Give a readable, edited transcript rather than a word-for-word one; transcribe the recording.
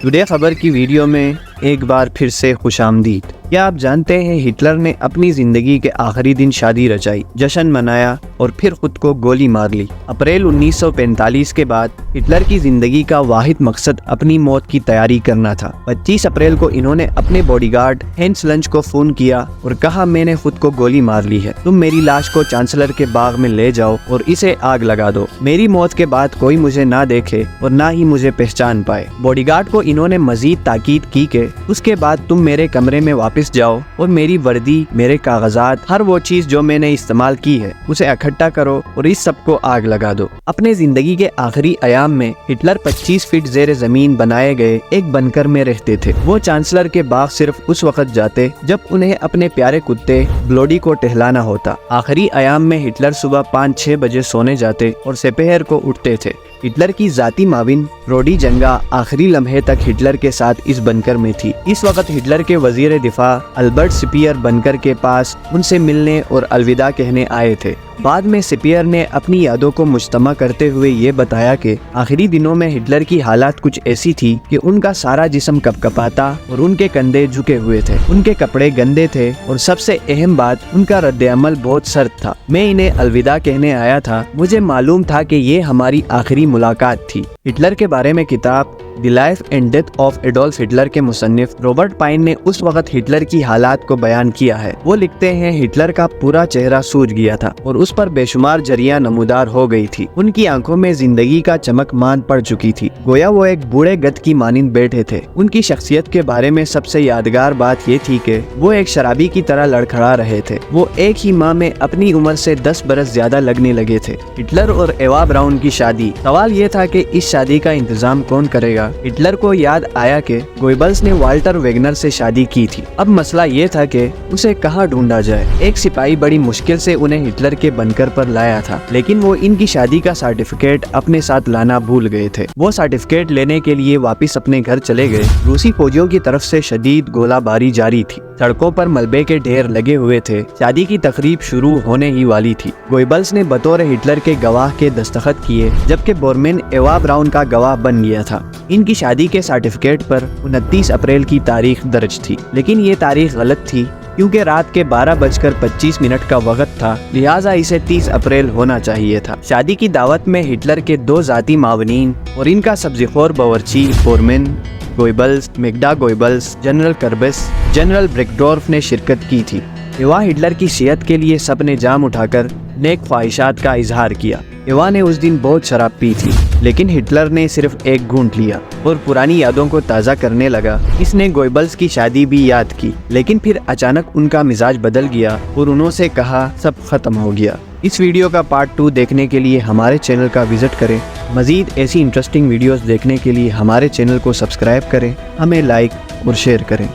Today खबर की video में एक बार फिर से खुशामदीद। क्या आप जानते हैं हिटलर ने अपनी जिंदगी के आखिरी दिन शादी रचाई, जश्न मनाया और फिर खुद को गोली मार ली। अप्रैल 1945 के बाद हिटलर की जिंदगी का वाहिद मकसद अपनी मौत की तैयारी करना था। 25 अप्रैल को इन्होंने अपने बॉडीगार्ड हेंस लंच को फोन किया और कहा, मैंने खुद को गोली मार ली है, तुम मेरी लाश को चांसलर के बाग में ले जाओ और इसे आग लगा दो। मेरी मौत के बाद कोई मुझे ना देखे और ना ही मुझे पहचान पाए। बॉडीगार्ड को इन्होंने मजीद ताकीद की कि उसके बाद तुम मेरे कमरे में वापस जाओ और मेरी वर्दी, मेरे कागजात, हर वो चीज जो मैंने इस्तेमाल की है उसे इकट्ठा करो और इस सब को आग लगा दो। अपने जिंदगी के आखिरी अयाम में हिटलर 25 फीट जेर जमीन बनाए गए एक बंकर में रहते थे। वो चांसलर के बाग सिर्फ उस वक्त जाते जब उन्हें अपने प्यारे कुत्ते ब्लोडी को टहलाना होता। आखिरी अयाम में हिटलर सुबह 5-6 बजे सोने जाते और दोपहर को उठते थे। हिटलर की जाती माविन रोडी जंगा आखिरी लम्हे तक हिटलर के साथ इस बंकर में थी। इस वक्त हिटलर के वजीर दिफा अल्बर्ट स्पीयर बंकर के पास उनसे मिलने और अलविदा कहने आए थे। बाद में स्पीयर ने अपनी यादों को मुजतमा करते हुए ये बताया कि आखिरी दिनों में हिटलर की हालात कुछ ऐसी थी कि उनका सारा जिस्म कपकपाता और उनके कंधे झुके हुए थे, उनके कपड़े गंदे थे और सबसे अहम बात, उनका रद्द-ए-अमल बहुत सर्द था। मैं इन्हें अलविदा कहने आया था, मुझे मालूम था कि ये हमारी आखिरी मुलाकात थी। हिटलर के बारे में किताब the life and death of Adolf Hitler के मुसन्निफ रॉबर्ट पाइन ने उस वक्त हिटलर की हालात को बयान किया है। वो लिखते हैं, हिटलर का पूरा चेहरा सूज गया था और उस पर बेशुमार जरियां नमूदार हो गई थी। उनकी आंखों में जिंदगी का चमक मान पड़ चुकी थी, गोया वो एक बूढ़े गध की मानिंद बैठे थे। उनकी शख्सियत के बारे में सबसे यादगार बात ये थी कि वो एक शराबी की तरह लड़खड़ा रहे थे। वो एक ही माह में अपनी उम्र से 10 बरस ज्यादा लगने लगे थे। हिटलर और एवा ब्राउन की शादी। सवाल ये था कि इस शादी का इंतजाम कौन करेगा। हिटलर को याद आया कि गोइबल्स ने वाल्टर वेगनर से शादी की थी। अब मसला ये था कि उसे कहाँ ढूंढा जाए। एक सिपाही बड़ी मुश्किल से उन्हें हिटलर के बंकर पर लाया था, लेकिन वो इनकी शादी का सर्टिफिकेट अपने साथ लाना भूल गए थे। वो सर्टिफिकेट लेने के लिए वापस अपने घर चले गए। रूसी फौजियों की तरफ से शदीद गोलाबारी जारी थी। सड़कों पर मलबे के ढेर लगे हुए थे। शादी की तकरीब शुरू होने ही वाली थी। गोइबल्स ने बतौर हिटलर के गवाह के दस्तखत किए, जबकि बोरमैन एवा ब्राउन का गवाह बन गया था। इनकी शादी के सर्टिफिकेट पर 29 अप्रैल की तारीख दर्ज थी, लेकिन ये तारीख गलत थी क्योंकि रात के 12:25 का वक्त था, लिहाजा इसे 30 अप्रैल होना चाहिए था। शादी की दावत में हिटलर के 2 जाती मावनीन और इनका सब्जीखोर बावर्ची बोरमैन गोइबल्स, मैग्डा गोइबल्स, जनरल कर्बस, जनरल ब्रेकडोर्फ ने शिरकत की थी। एवा हिटलर की सेहत के लिए सब ने जाम उठाकर नेक ख्वाहिशात का इजहार किया। एवा ने उस दिन बहुत शराब पी थी, लेकिन हिटलर ने सिर्फ एक घूंट लिया और पुरानी यादों को ताज़ा करने लगा। इसने गोइबल्स की शादी भी याद की, लेकिन फिर अचानक उनका मिजाज बदल गया और उन्होंने कहा सब खत्म हो गया। इस वीडियो का पार्ट 2 देखने के लिए हमारे चैनल का विजिट करें। मजीद ऐसी इंटरेस्टिंग वीडियोस देखने के लिए हमारे चैनल को सब्सक्राइब करें, हमें लाइक और शेयर करें।